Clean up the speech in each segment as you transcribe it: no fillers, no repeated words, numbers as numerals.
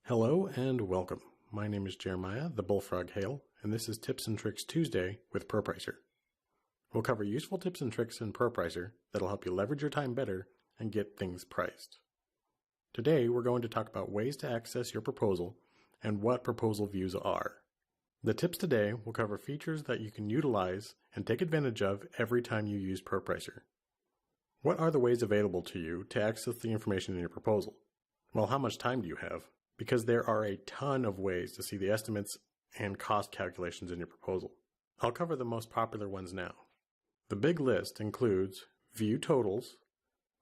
Hello and welcome. My name is Jeremiah, the Bullfrog Hale, and this is Tips and Tricks Tuesday with ProPricer. We'll cover useful tips and tricks in ProPricer that'll help you leverage your time better and get things priced. Today, we're going to talk about ways to access your proposal and what proposal views are. The tips today will cover features that you can utilize and take advantage of every time you use ProPricer. What are the ways available to you to access the information in your proposal? Well, how much time do you have? Because there are a ton of ways to see the estimates and cost calculations in your proposal. I'll cover the most popular ones now. The big list includes view totals,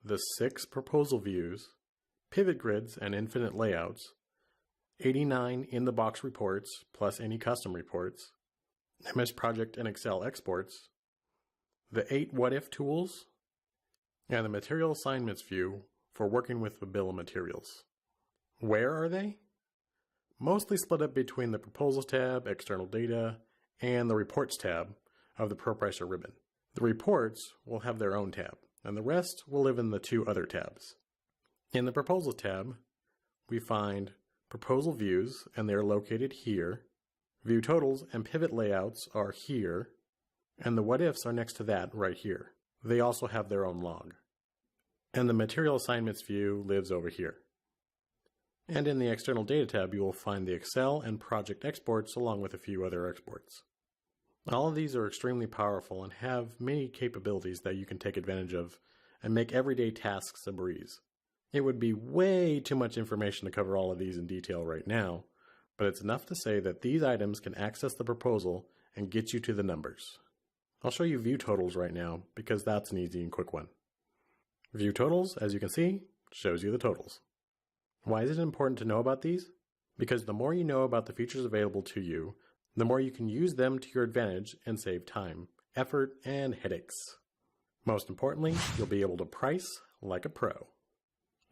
the 6 proposal views, pivot grids and infinite layouts, 89 in-the-box reports plus any custom reports, MS Project and Excel exports, the 8 what-if tools, and the material assignments view for working with the bill of materials. Where are they? Mostly split up between the Proposals tab, External Data, and the Reports tab of the ProPricer ribbon. The Reports will have their own tab, and the rest will live in the 2 other tabs. In the Proposals tab, we find Proposal Views, and they're located here. View Totals and Pivot Layouts are here, and the What Ifs are next to that right here. They also have their own log. And the Material Assignments view lives over here. And in the External Data tab, you will find the Excel and project exports along with a few other exports. All of these are extremely powerful and have many capabilities that you can take advantage of and make everyday tasks a breeze. It would be way too much information to cover all of these in detail right now, but it's enough to say that these items can access the proposal and get you to the numbers. I'll show you view totals right now because that's an easy and quick one. View totals, as you can see, shows you the totals. Why is it important to know about these? Because the more you know about the features available to you, the more you can use them to your advantage and save time, effort, and headaches. Most importantly, you'll be able to price like a pro.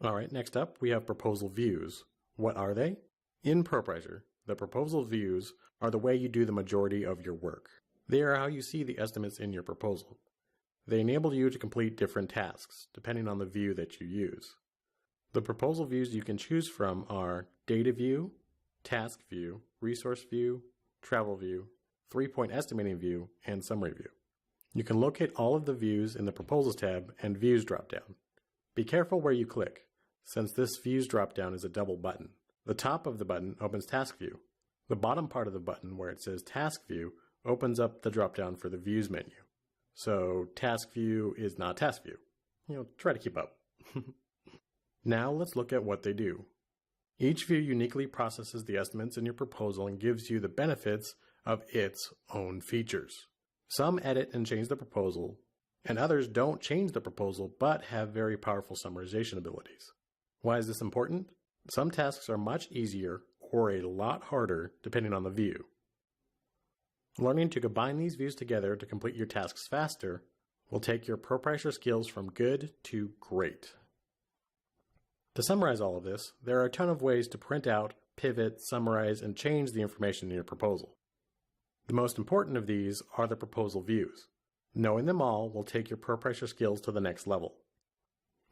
Alright, next up we have proposal views. What are they? In ProPricer, the proposal views are the way you do the majority of your work. They are how you see the estimates in your proposal. They enable you to complete different tasks, depending on the view that you use. The proposal views you can choose from are Data View, Task View, Resource View, Travel View, 3-point Estimating View, and Summary View. You can locate all of the views in the Proposals tab and Views dropdown. Be careful where you click, since this Views dropdown is a double button. The top of the button opens Task View. The bottom part of the button where it says Task View opens up the dropdown for the Views menu. So Task View is not Task View. Try to keep up. Now let's look at what they do. Each view uniquely processes the estimates in your proposal and gives you the benefits of its own features. Some edit and change the proposal, and others don't change the proposal but have very powerful summarization abilities. Why is this important? Some tasks are much easier or a lot harder depending on the view. Learning to combine these views together to complete your tasks faster will take your ProPricer skills from good to great. To summarize all of this, there are a ton of ways to print out, pivot, summarize, and change the information in your proposal. The most important of these are the proposal views. Knowing them all will take your ProPricer skills to the next level.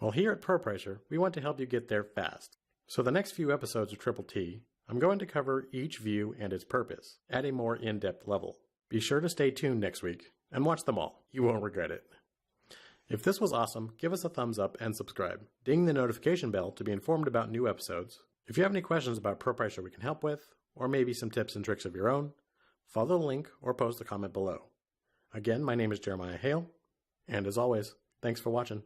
Well, here at ProPricer, we want to help you get there fast. So the next few episodes of Triple T, I'm going to cover each view and its purpose at a more in-depth level. Be sure to stay tuned next week and watch them all. You won't regret it. If this was awesome, give us a thumbs up and subscribe. Ding the notification bell to be informed about new episodes. If you have any questions about ProPricer we can help with, or maybe some tips and tricks of your own, follow the link or post a comment below. Again, my name is Jeremiah Hale, and as always, thanks for watching.